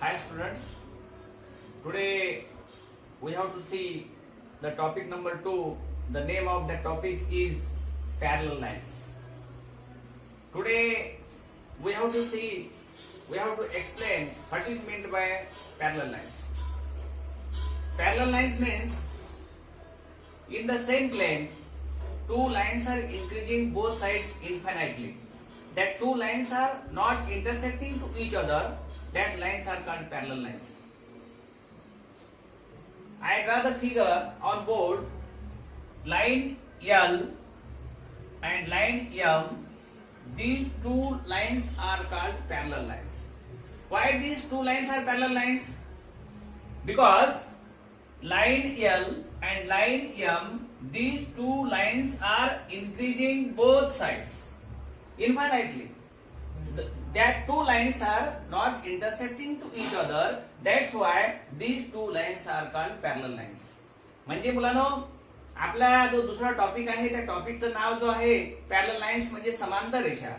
Hi students, today we have to see the topic number 2. The name of the topic is parallel lines. Today we have to explain what is meant by parallel lines. Parallel lines means in the same plane two lines are increasing both sides infinitely. That two lines are not intersecting to each other. That lines are called parallel lines. I draw the figure on board. Line L and line M. These two lines are called parallel lines. Why these two lines are parallel lines? Because line L and line M, these two lines are increasing both sides infinitely. That two lines are not intersecting to each other. That's why these two lines are called parallel lines. म्हणजे मुलांनो, आपला जो दुसरा topic आहे त्या टॉपिकचं नाव जो आहे parallel lines म्हणजे समांतर रेषा.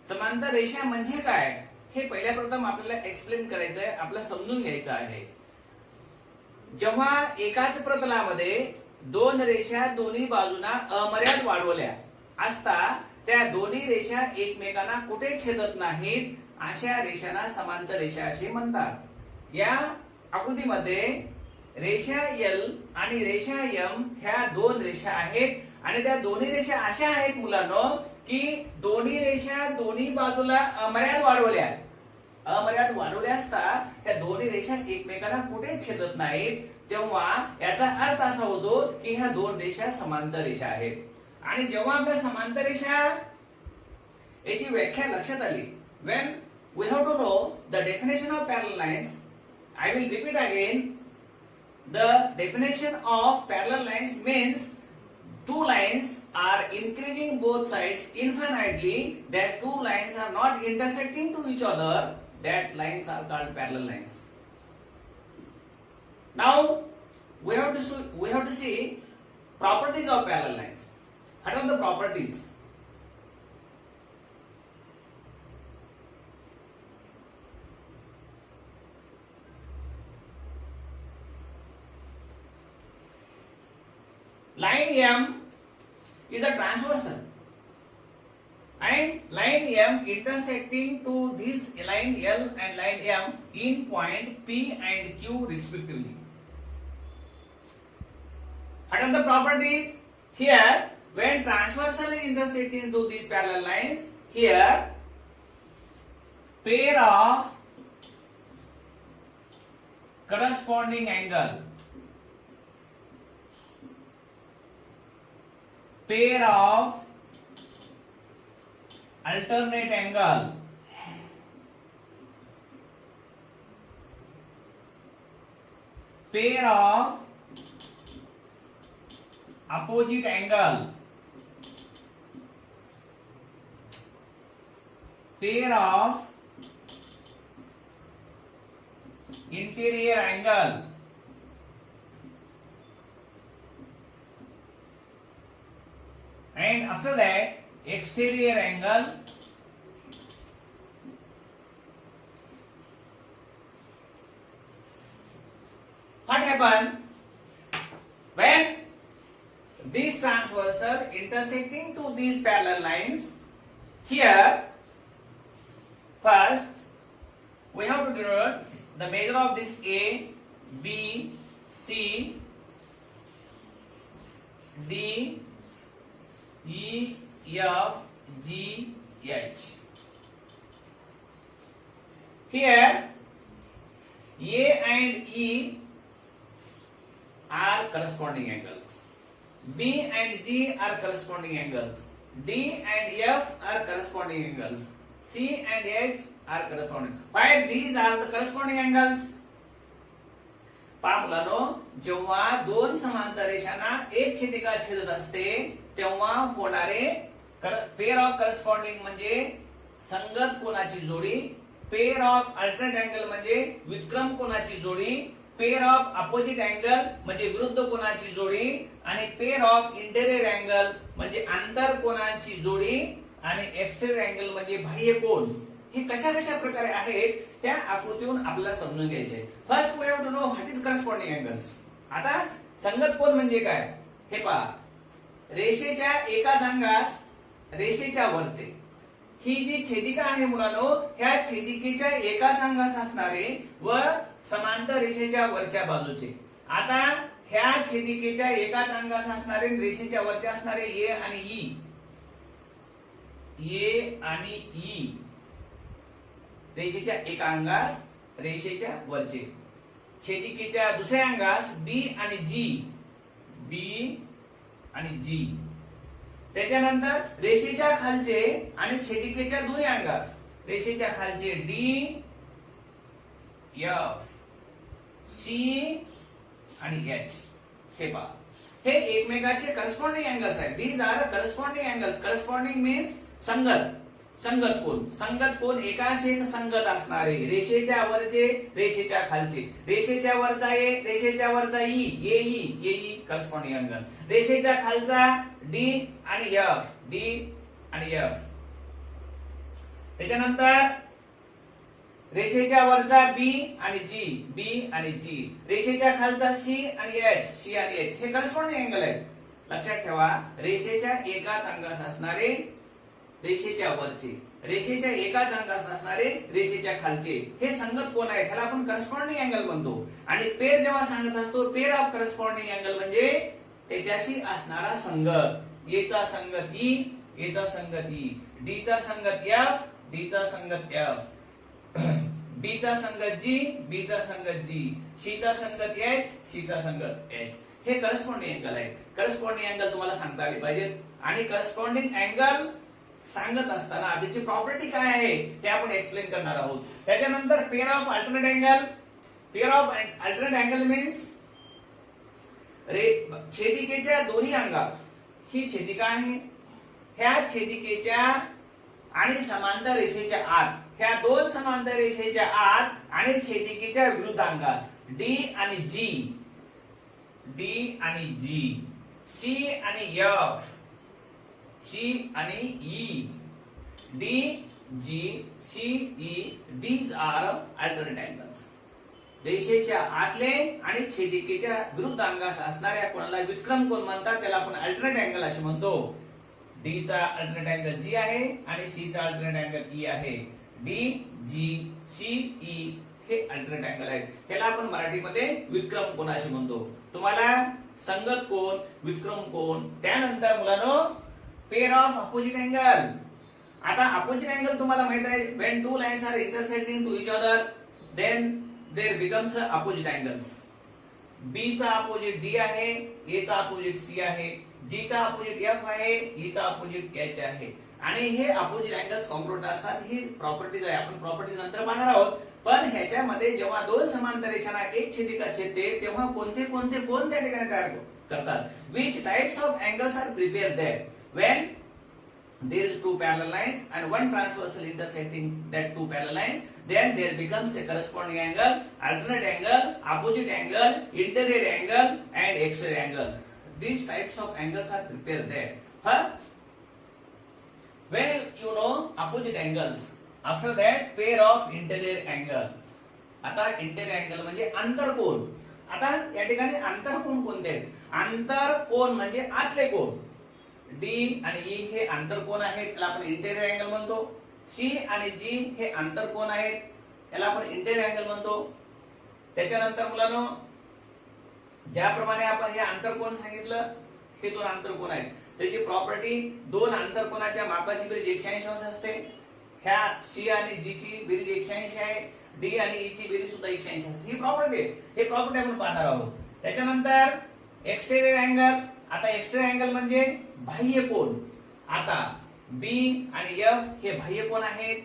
समांतर रेषा म्हणजे काय हे पहिल्या प्रथम आपल्याला एक्सप्लेन करायचं आहे, आपल्याला समजून घ्यायचं आहे. जेव्हा एकाच प्रतलामध्ये दोन रेषा दोन्ही बाजूंना अमर्याद वाढवल्या असता त्या दोन्ही रेषा एकमेकांना कुठे छेदत नाहीत अशा रेषांना समांतर रेषा असे म्हणतात. या आकृतीमध्ये रेषा L आणि रेषा M ह्या दोन रेषा आहेत आणि त्या दोन्ही रेषा अशा आहेत मुलांनो की दोन्ही रेषा दोन्ही बाजूला अमर्याद वाढवल्या असता त्या दोन्ही रेषा एकमेकांना कुठे छेदत नाहीत. तेव्हा याचा अर्थ असा होतो की ह्या दोन रेषा समांतर रेषा आहेत. आणि जेव्हा आपल्या समांतर रेषा याची व्याख्या लक्षात आली, when we have to know the definition of parallel lines, I will repeat again. The definition of parallel lines means two lines are increasing both sides infinitely. That two lines are not intersecting to each other. That lines are called parallel lines. Now we have to see properties of parallel lines. What are the properties? Line M is a transversal and line M intersecting to this line L and line M in point P and Q respectively. What are the properties? Here, when transversal is intersecting to these parallel lines, here pair of corresponding angle, pair of alternate angle, pair of opposite angle, pair of interior angle, and after that exterior angle, what happen when these transversal intersecting to these parallel lines? Here first we have to denote the measure of this A, B, C, D, E, F, G, H. Here A and E are corresponding angles. B and G are corresponding angles. D and F are corresponding angles. C and H are corresponding. Why these are the corresponding angles? पहा मुलांनो, जेव्हा दोन समांतर रेषांना एक छेदिका छेदत असते तेव्हा होणारे पेअर ऑफ करस्पॉन्डिंग म्हणजे संगत कोनाची जोडी, पेअर ऑफ अल्टरनेट अँगल म्हणजे व्युत्क्रम कोनाची जोडी, पेअर ऑफ अपोजिट अँगल म्हणजे विरुद्ध कोनाची जोडी आणि पेअर ऑफ इंटेरियर अँगल म्हणजे आंतर कोनाची जोडी आणि एक्सटेरियर अँगल म्हणजे बाह्य कोन. हे कशा कशा प्रकारे आहेत त्या आकृतीवरून आपल्याला समजून घ्यायचे. First we have to know what is corresponding angles. आता संगत कोन म्हणजे काय हे पहा. रेषेच्या एका अंगास रेषेच्या वरते ही जी छेदिका आहे मुलांनो, ह्या छेदिकेच्या एकाच अंगास असणारे व समांतर रेषेच्या वरच्या बाजूचे. आता ह्या छेदिकेच्या एकाच अंगास असणारे रेषेच्या वरच्या असणारे ए आणि ई, ए आणि ई रेषेच्या एका अंगास रेषेच्या वरचे, छेदिकेच्या दुसऱ्या अंगास बी आणि जी, बी आणि जी. त्याच्यानंतर रेषेच्या खालचे आणि छेदिकेच्या दोन्ही अंगास रेषेच्या खालचे डी, एफ, सी आणि एच. हे पहा, हे एकमेकाचे करस्पॉन्डिंग अँगल्स आहेत. These are corresponding angles. Corresponding means संगत, संगत कोन. संगत कोन एकाच एक संगत असणारे, रेषेच्या वरचे रेषेच्या खालचे, रेषेच्या वरचा ए रेषेच्या वरचा ई, ए ई करस्पॉन्डिंग अँगल, रेषेच्या खालचा डी आणि एफ, डी आणि एफ. त्याच्यानंतर रेषेच्या वरचा बी आणि जी, बी आणि जी, रेषेच्या खालचा सी आणि एच, सी आणि एच. हे करस्पॉन्डिंग अँगल आहे. लक्षात ठेवा, रेषेच्या एकाच अंगास असणारे रेषेच्या वरचे, रेषेच्या एकाच अंगास असणारे रेषेच्या खालचे, हे संगत कोन आहे, त्याला आपण करस्पॉन्डिंग अँगल म्हणतो. आणि पेर जेव्हा सांगत असतो, पेर ऑफ करस्पॉन्डिंग अँगल म्हणजे त्याच्याशी असणारा संगत. ए चा संगत ई, ए चा संगत ई, डी चा संगत एफ, डी चा संगत एफ, बी चा संगत जी, बी चा संगत जी, सी चा संगत एच, सी चा संगत एच. हे करस्पॉन्डिंग अँगल आहे. करस्पॉन्डिंग अँगल तुम्हाला सांगता आले पाहिजेत. आणि करस्पॉन्डिंग अँगल सांगत असताना आधीची प्रॉपर्टी काय आहे ते आपण एक्सप्लेन करणार आहोत. त्याच्यानंतर pair of alternate angle. Pair of alternate angle means छेदिकेच्या दोन्ही अंगास, ही छेदिका आहे, ह्या छेदिकेच्या आणि समांतर रेषेच्या आत, ह्या दोन समांतर रेषेच्या आत आणि छेदिकेच्या विरुद्ध अंगास डी आणि जी, डी आणि जी, सी आणि एफ, सी आणि E, D, G, C, E, these are alternate angles. रेषेच्या आतले आणि छेदिकेच्या विरुद्ध अंगास असणाऱ्या कोणाला व्युत्क्रम कोन म्हणतात, त्याला आपण अल्टरनेट अँगल असे म्हणतो. डी चा अल्टरनेट अँगल जी आहे आणि सी चा अल्टरनेट अँगल ई आहे. डी, जी, सी, ई हे अल्टरनेट अँगल आहेत. त्याला आपण मराठीमध्ये व्युत्क्रम कोन असे म्हणतो. तुम्हाला संगत कोन, व्युत्क्रम कोन, त्यानंतर मुलांनो पेअर ऑफ अपोजिट अँगल. आता अपोजिट अँगल तुम्हाला माहित आहे, when two lines are intersecting to each other then there becomes opposite angles. B चा अपोजिट D आहे, A चा अपोजिट C आहे, G चा अपोजिट F आहे, E चा अपोजिट H आहे. आणि हे अपोजिट अँगल्स कॉन्ग्रुएंट असतात. ही प्रॉपर्टीज आहे, आपण प्रॉपर्टी नंतर पाहणार आहोत. पण ह्याच्यामध्ये जेव्हा दोन समांतर रेषांना एक छेदिका छेदते तेव्हा कोणते कोणते कोन त्या ठिकाणी तयार करतात. which types of angles are prepared there when there is two parallel lines and one transversal intersecting that two parallel lines, then there becomes a corresponding angle, alternate angle, opposite angle, interior angle and exterior angle. These types of angles are prepared there. When you know opposite angles, after that pair of interior angle. आता interior angle म्हणजे अंतरकोन. आता या ठिकाणी अंतरकोन कोणते आहेत? अंतरकोन म्हणजे आतले कोन. D आणि ई हे आंतरकोन आहेत, त्याला आपण इंटेरियर अँगल म्हणतो. सी आणि जी हे आंतरकोन आहेत, त्याला आपण इंटेरियर अँगल म्हणतो. त्याच्यानंतर मुलांनो ज्याप्रमाणे आपण हे आंतरकोन सांगितलं, हे दोन आंतरकोन आहेत, त्याची प्रॉपर्टी दोन आंतरकोनाच्या मापाची बेरीज 180 अंश असते. ह्या सी आणि जी ची बेरीज 180 आहे, डी आणि ई ची बेरीज सुद्धा 180 असते. ही प्रॉपर्टी आहे, हे प्रॉपर्टी आपण पाहणार आहोत. त्याच्यानंतर एक्सटेरियर अँगल. आता एक्सटेरियर अँगल म्हणजे बाह्य कोन. आता बी आणि एफ हे बाह्य कोन आहेत,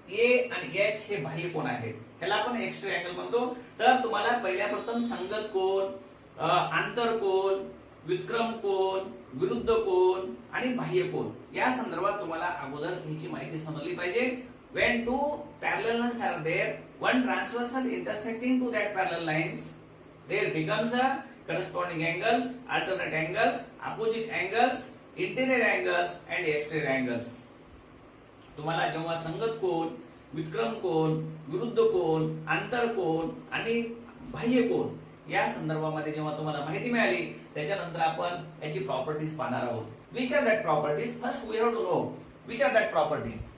ए आणि एच हे बाह्य कोन आहेत, त्याला आपण एक्सटेरियर अँगल म्हणतो. तर तुम्हाला पहिल्या प्रथम संगत कोन, आंतरकोन, व्युत्क्रम कोन, विरुद्ध कोन आणि बाह्य कोन या संदर्भात तुम्हाला अगोदर ह्याची माहिती समजली पाहिजे. when two parallel lines are there, one transversal intersecting to that parallel lines, there becomes a corresponding angles, alternate angles, opposite angles, interior angles and exterior angles. तुम्हाला जेव्हा संगत कोन, व्युत्क्रम कोन, विरुद्ध कोन, आंतर कोन आणि बाह्य कोन या संदर्भामध्ये जेव्हा तुम्हाला माहिती मिळाली त्याच्यानंतर आपण याची प्रॉपर्टीज पाहणार आहोत. Which are that properties? First we have to know which are that properties.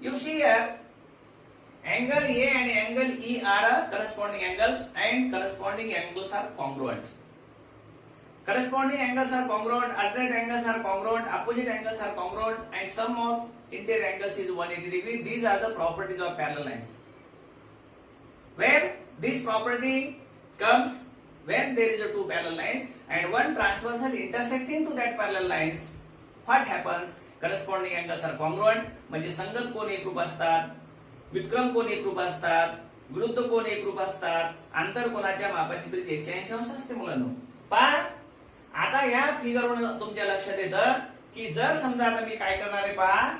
You see here, angle A and angle E are corresponding angles and corresponding angles are congruent. Corresponding angles are congruent, alternate angles are congruent, opposite angles are congruent and sum of interior angles is 180 degree. These are the properties of parallel lines. Where this property comes when there is a two parallel lines and one transversal intersecting to that parallel lines, what happens? Corresponding angles are congruent म्हणजे संगत कोन एकरूप असतात, व्युत्क्रम कोन एकरूप असतात, विरुद्ध कोन एकरूप असतात, आंतर कोनाच्या मापाची त्रिज्या 180 अंश असते मुलांनो. पहा आता या फिगरवरून तुमच्या लक्षात येतं की जर समजा आता मी काय करणार आहे पहा,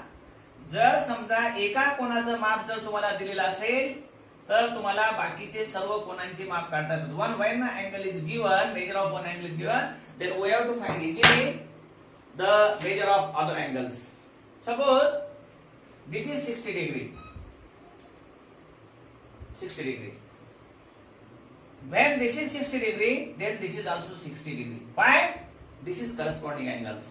जर समजा एका कोनाचं माप जर तुम्हाला दिलेलं असेल तर तुम्हाला बाकीचे सर्व कोनांचे माप काढता येतात. when angle is given, measure of one angle is given, then we have to find easily the measure of other angles. Suppose this is 60 degree. 60 degree. When this is 60 degree, then this is also 60 degree. Why? This is corresponding angles.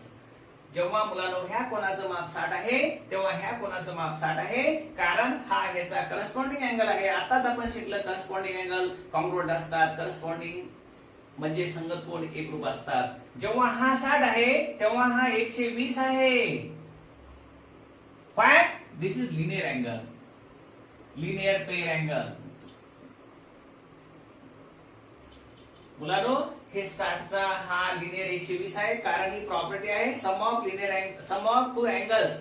जेव्हा मुलांनो ह्या कोनाचं माप 60 आहे तेव्हा ह्या कोनाचं माप 60 आहे कारण हा ह्याचा करस्पॉन्डिंग अँगल आहे. आताच आपण शिकलं करस्पॉन्डिंग अँगल कॉन्ग्रुएंट असतात, करस्पॉन्डिंग म्हणजे संगत कोन एकरूप असतात. जेव्हा हा 60 आहे तेव्हा हा 120 आहे. Why? This is linear angle, linear pair angle. मुलांनो हे 60 चा हा लिनियर 120 आहे कारण ही प्रॉपर्टी आहे sum of two angles.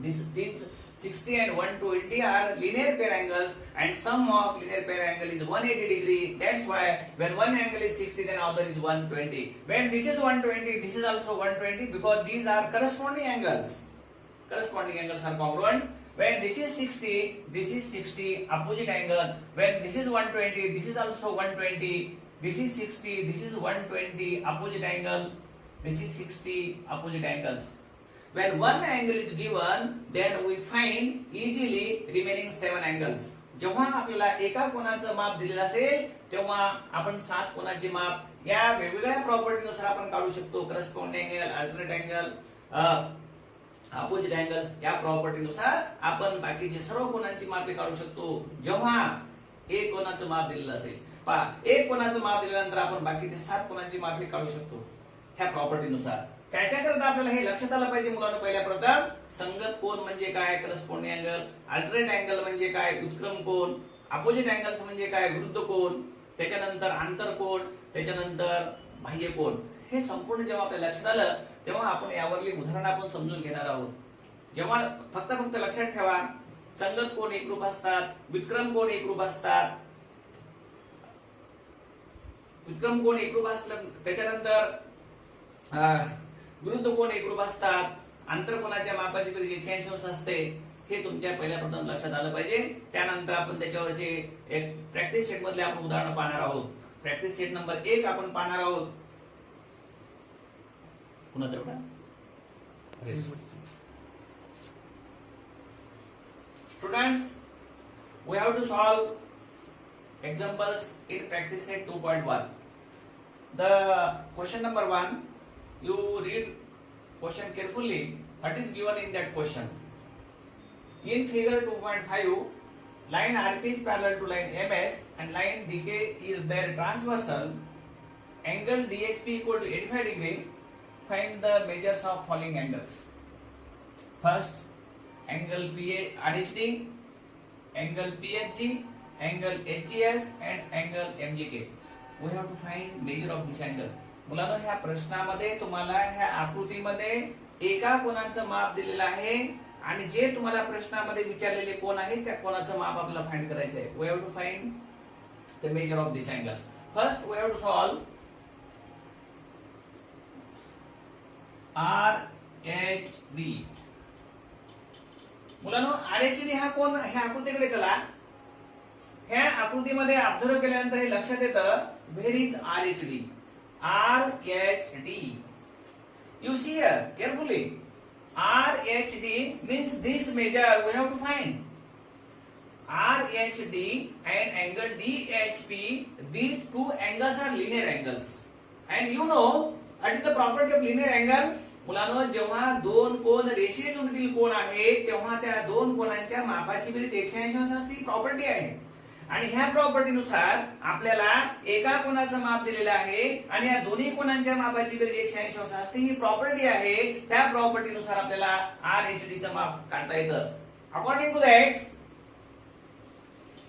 These 60 and 120 are linear pair angles and sum of linear pair angle is 180 degree. That's why when one angle is 60 then other is 120. When this is 120 this is also 120 because these are corresponding angles. Corresponding angles are congruent. When this is 60 opposite angle. When this is 120 this is also 120. This is 60 this is 120 opposite angle. This is 60 opposite angles. When one angle is given, then we find easily remaining 7 angles. जेव्हा आपल्याला एका कोनाचं माप दिलेलं असेल तेव्हा आपण 7 कोनाचे माप या वेगवेगळ्या प्रॉपर्टी नुसार आपण काढू शकतो. Corresponding angle, alternate angle, opposite angle या प्रॉपर्टी नुसार आपण बाकीचे सर्व कोनांची मापे काढू शकतो. जेव्हा एक कोनाचं माप दिलेलं असेल पहा एक कोनाचं माप दिल्यानंतर आपण बाकीचे 7 कोनांची मापे काढू शकतो ह्या प्रॉपर्टी नुसार. त्याच्याकरता आपल्याला हे लक्षात आलं पाहिजे मुलांनो पहिल्या प्रथम संगत कोन म्हणजे काय, करस्पॉन्डिंग अँगल, अल्टरनेट अँगल म्हणजे काय, व्युत्क्रम कोन, अपोजिट अँगल्स म्हणजे काय, विरुद्ध कोन, त्याच्यानंतर आंतर कोन, त्याच्यानंतर बाह्य कोन. हे संपूर्ण जेव्हा आपल्या लक्षात आलं तेव्हा आपण यावरली उदाहरण आपण समजून घेणार आहोत. जेव्हा फक्त लक्षात ठेवा संगत कोन एकरूप असतात, व्युत्क्रम कोन एकरूप असतात, व्युत्क्रम कोन एकरूप असतात, त्याच्यानंतर विरुद्ध कोन एकरूप असतात, आंतर कोनाच्या मापाची त्रिज्या 180 अंश असते. हे तुमच्या पहिल्या प्रथम लक्षात आलं पाहिजे. त्यानंतर आपण त्याच्यावरचे एक प्रॅक्टिस सेट मधले आपण उदाहरण पाहणार आहोत. प्रॅक्टिस सेट नंबर 1 आपण पाहणार आहोत. कुणाचा बेटा students we have to solve examples in practice set 2.1. The question number 1, you read question carefully what is given in that question. In figure 2.5 line RP is parallel to line MS and line DK is their transversal. Angle DXP equal to 85 degree. Find the measures of following angles. First angle RHD, angle PHG, angle HGS and angle MGK. We have to find measure of this angle. मुलांनो ह्या प्रश्नामध्ये तुम्हाला ह्या आकृतीमध्ये एका कोनाचं माप दिलेलं आहे आणि जे तुम्हाला प्रश्नामध्ये विचारलेले कोन आहेत त्या कोनाचं माप आपल्याला फाइंड करायचं आहे. We have to find the measure of these angles. First we have to solve RHD. मुलांनो RHD हा कोन ह्या आकृतीकडे चला. ह्या आकृतीमध्ये ऑब्झर्व केल्यानंतर हे लक्षात येतं where is RHD. RHD. You see here carefully. RHD means this measure we have to find. RHD and angle DHP, these two angles are linear angles. And you know what is the property of linear angle? मुलांनो, जेव्हा दोन कोन रेषीय जोडीतील कोन आहेत तेव्हा त्या दोन कोनांच्या मापाची बेरीज 180 अंश असते, ही प्रॉपर्टी आहे. आणि ह्या प्रॉपर्टी नुसार आपल्याला एका कोनाचं माप दिलेलं आहे आणि या दोन्ही कोनांच्या मापाची बेरीज 180 अंश असते, ही प्रॉपर्टी आहे. त्या प्रॉपर्टी नुसार आपल्याला RHD चं माप काढता येतं. According to that,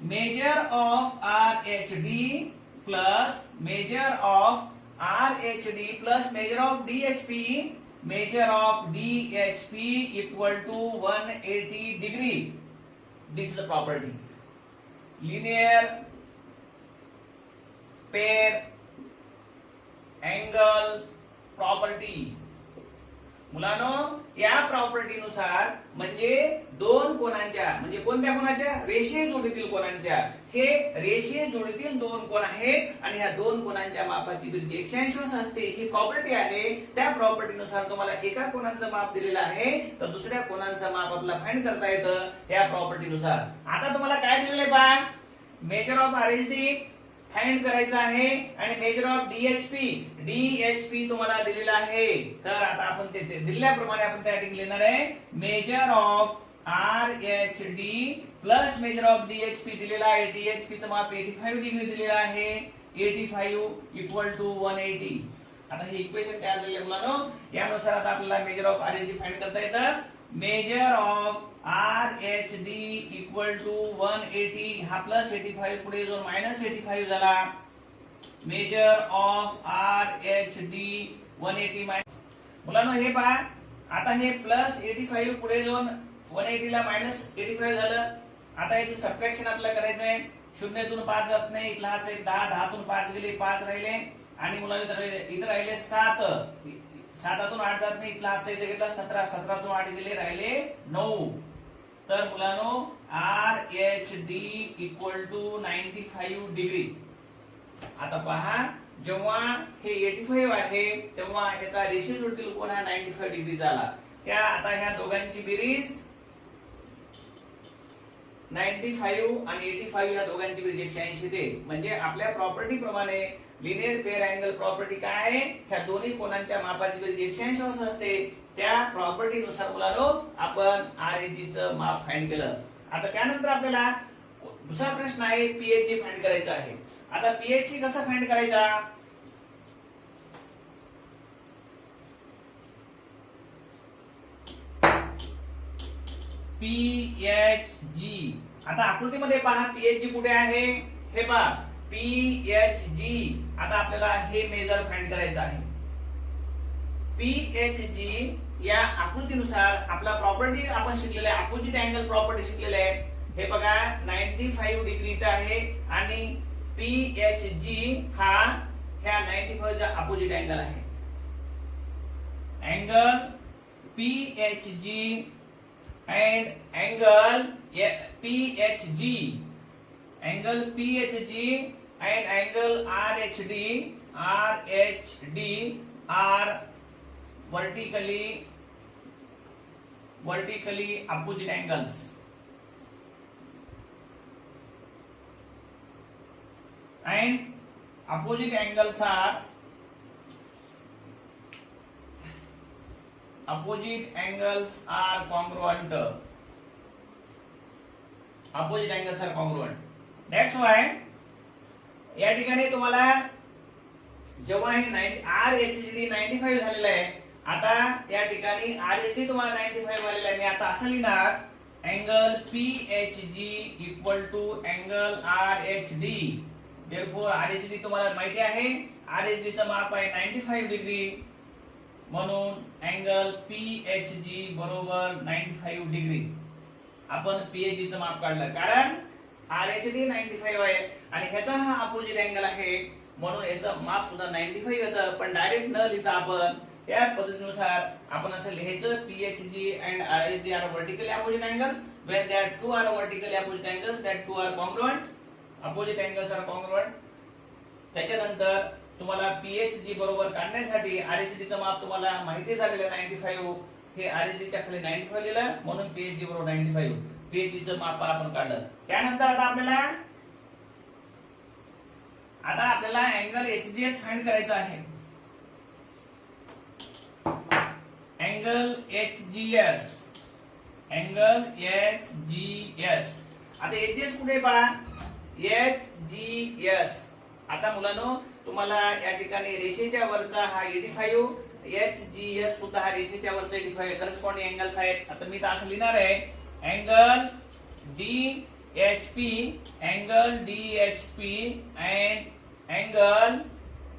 measure of RHD plus measure of RHD plus measure of DHP, measure of DHP equal to 180 degree. This is the property. Linear pair angle property. मुलांनो, या प्रॉपर्टी नुसार म्हणजे दोन कोनांच्या, म्हणजे कोणत्या कोनाच्या, रेषीय जोडीतील कोनांच्या, हे रेषीय जोडीतील दोन कोन आहेत आणि ह्या दोन कोनांच्या मापाची बेरीज 180 अंश असते, ही प्रॉपर्टी आहे. त्या प्रॉपर्टी नुसार तुम्हाला एका कोनाचं माप दिलेलं आहे तर दुसऱ्या कोनाचं माप आपल्याला फाइंड करता येतं या प्रॉपर्टी नुसार. आता तुम्हाला काय दिलेलं आहे पहा, मेजर ऑफ RHD फाइंड करायचं आहे आणि मेजर ऑफ DHP तुम्हाला दिलेला आहे. तर आता आपण ते दिल्याप्रमाणे आपण त्या ठिकाणी लिहिणार आहे major of RHD plus measure of DHP दिलेला आहे. DHP चं माप 85 डिग्री दिलेलं आहे. 85 इक्वल टू 180. आता हे इक्वेशन तयार झालेलं आहे मुलांनो. यानुसार आता आपल्याला मेजर ऑफ RHD फाइंड करता येतं. Measure of RHD equal to 180, हा प्लस 85 पुढे जाऊन मायनस 85 झाला. मेजर ऑफ RHD 180 मायनस, मुलांनो हे पहा, आता हे प्लस 85 पुढे जाऊन 180 ला मायनस 85 झालं. आता याचं सबट्रॅक्शन आपल्याला करायचं आहे. 0 तून 5 जात नाही, इथला हाच 10, 10 तून 5 गेले, 5 राहिले आणि मुलांनो इथं राहिले 7, 7 8 जात नाही, इथला हाच इथे घेतला 17, 17 तून 8 गेले, राहिले 9. तर मुलांनो RHD इक्वल टू 95 डिग्री. आता पहा, जेव्हा हे 85 आहे तेव्हा ह्याचा रेषीय जोडीतील कोन हा 95 डिग्री झाला. त्या आता ह्या दोघांची बेरीज 95 आणि 85 ह्या दोघांची बेरीज 180 येते. म्हणजे आपल्या प्रॉपर्टी प्रमाणे लिनियर पेअर अँगल प्रॉपर्टी काय आहे, ह्या दोन्ही कोनांच्या मापाची बेरीज 180 अंश असते. त्या प्रॉपर्टी नुसार मुलांनो आपण RHD चं माप फाइंड केलं. आता त्यानंतर आपल्याला दुसरा प्रश्न आहे PHG फाइंड करायचा आहे. आता PHG कसा फाइंड करायचा, PHG. आता आकृतीमध्ये पहा PHG कुठे आहे, हे पहा PHG. आता आपल्याला हे मेजर फाइंड करायचं आहे. PHG या आकृतीनुसार आपला प्रॉपर्टी आपण शिकलेला आहे, अपोजिट अँगल प्रॉपर्टी शिकलेला आहे. हे बघा 95 डिग्री इथं आहे आणि PHG हा ह्या 95 चा अपोजिट अँगल आहे. Angle PHG and angle PHG, angle PHG and angle RHD are vertically opposite angles. And opposite angles are congruent. Opposite angles are congruent. That's why या ठिकाणी तुम्हाला जेव्हा हे RHD 95 झालेलं आहे, आता या ठिकाणी RHD तुम्हाला 95 आलेला आहे. मी आता असं लिहिणार angle PHG equal to angle RHD. therefore RHD तुम्हाला माहिती आहे, RHD चं माप आहे 95 डिग्री. म्हणून अँगल PHG बरोबर 95 डिग्री. आपण PHG चं माप काढलं कारण RHD 95 आहे आणि ह्याचा हा अपोजिट अँगल आहे म्हणून याचं माप सुद्धा 95 येतं. पण डायरेक्ट न लिहिता आपण या पद्धतीनुसार आपण असं लिहायचं PHG and RHD are vertically opposite angles. When that two are vertically opposite angles, that two are congruent. Opposite angles are congruent. त्याच्यानंतर तुम्हाला पीएचजी बरोबर काढण्यासाठी आरएचडीचं माप तुम्हाला माहिती झालेलं 95. हे आरएचडीच्या खाली 95 लिहिलं म्हणून पीएचजी बरोबर 95. पीएचजीचं माप आपण काढलं. त्यानंतर आता आपल्याला अँगल एचजीएस फाइंड करायचा आहे. Angle HGS, angle HGS. आता एचजीएस कुठे पहा, एचजीएस. आता मुलांनो तुम्हाला या ठिकाणी रेषेच्या वरचा हा 85, एचजीएस सुद्धा हा रेषेच्या वरचा 85 करस्पॉन्डिंग अँगल्स आहेत. आता मी तर असं लिहिणार आहे angle DHP, angle DHP and angle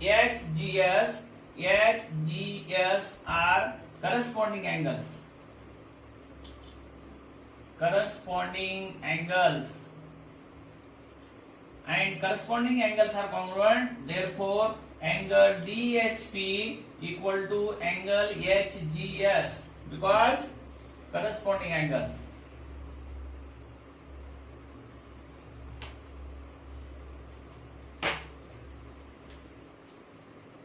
HGS, HGS are corresponding angles, corresponding angles, and corresponding angles are congruent. Therefore angle DHP equal to angle HGS because corresponding angles.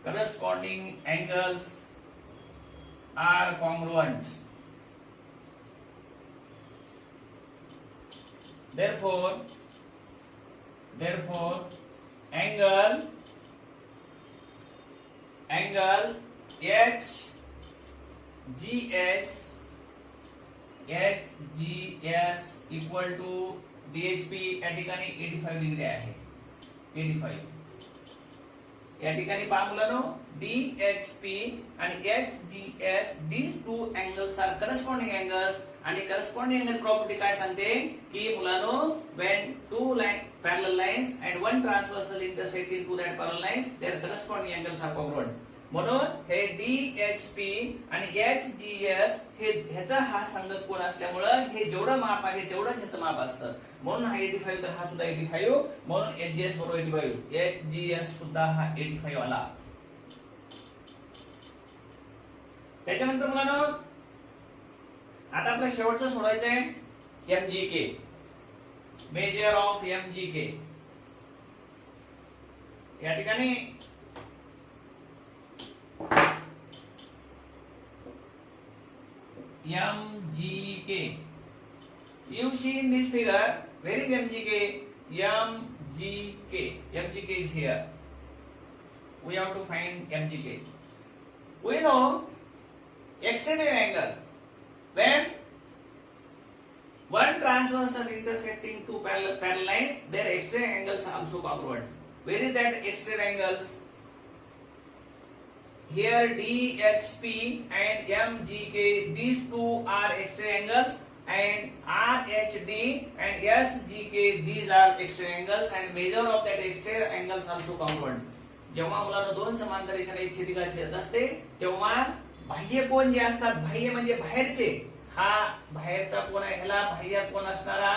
Corresponding angles are congruent. Therefore angle HGS equal to DHP या ठिकाणी 85 degree आहे. 85 या ठिकाणी पहा मुलांनो DHP आणि HGS these two angles are corresponding angles. आणि corresponding angle property काय सांगते की मुलांनो when two parallel lines and one transversal intersect into that parallel lines their corresponding angles are congruent. म्हणून हे DHP आणि HGS हे ह्याचा हा संगत कोण असल्यामुळे हे जेवढं माप आहे तेवढंच ह्याचं माप असतं. म्हणून हा 85 तर हा सुद्धा 85. म्हणून HGS बरोबर 85, HGS सुद्धा हा 85 आला. त्याच्यानंतर मुलांनो आता आपलं शेवटचं सोडायचं आहे MGK, मेजर ऑफ MGK. या ठिकाणी MGK. You see in this figure, where is MGK? MGK. MGK is here. We have to find MGK. We know exterior angle. When one transversal intersecting two parallel lines, their exterior angles are also congruent. Where is that exterior angles? Here DHP and MGK, these two are exterior angles, and RHD and SGK, these are exterior angles, and measure of that exterior angles also congruent. जेव्हा मुलांना दोन समांतर रेषा एक छेदिका छेदत असते तेव्हा बाह्य कोन जे असतात, बाह्य म्हणजे बाहेरचे, हा बाहेरचा कोन आहे, ह्याला बाह्य कोन असणारा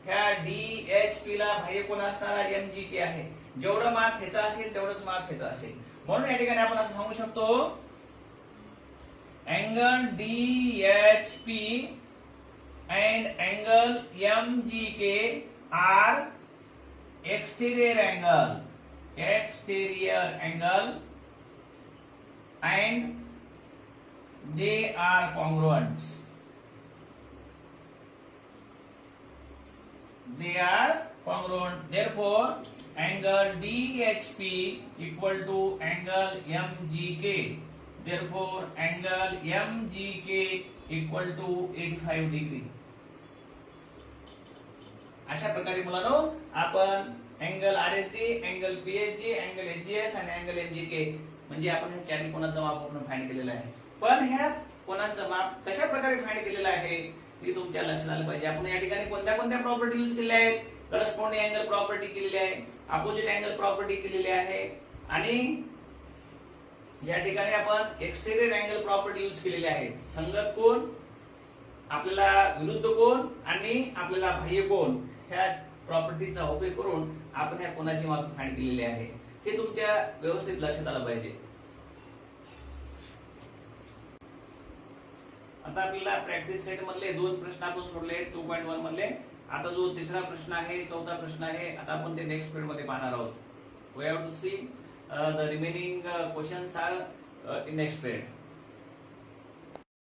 ह्या DHP ला बाह्य कोन असणारा MGK आहे. जेवढं माप ह्याचा असेल तेवढंच माप ह्याचा असेल. म्हणून या ठिकाणी आपण असं सांगू शकतो angle DHP and angle MGK are exterior angle, and they are congruent. They are congruent. Therefore angle DHP equal to angle MGK. Therefore angle MGK equal to 85 degree. अशा प्रकारे मुलांनो आपण angle RHD, angle PHG, angle HGS आणि angle MGK म्हणजे आपण हे चारही कोनाचं माप आपण फाइंड केलेलं आहे. पण ह्या कोनाचं माप कशा प्रकारे फाइंड केलेलं आहे हे तुमच्या लक्षात आलं पाहिजे. आपण या ठिकाणी कोणत्या कोणत्या प्रॉपर्टी यूज केलेल्या आहेत? करस्पॉन्डिंग अँगल प्रॉपर्टी केलेली आहे, अपोजिट अँगल प्रॉपर्टी केलेली आहे आणि या ठिकाणी आपण एक्सटेरियर अँगल प्रॉपर्टी यूज केलेली आहे. संगत कोन, आपल्याला विरुद्ध कोन आणि आपल्याला बाह्य कोन ह्या प्रॉपर्टीचा उपयोग करून आपण ह्या कोनाची माप फाइंड केलेली आहे. हे तुमच्या व्यवस्थित लक्षात आलं पाहिजे. आता आपल्याला प्रॅक्टिस सेट मधले 2 प्रश्न आपण सोडले 2.1 मधले. आता जो तिसरा प्रश्न आहे, चौथा प्रश्न आहे, आता आपण ते नेक्स्ट पिरियड मध्ये पाहणार आहोत. We have to see the remaining questions are in next period.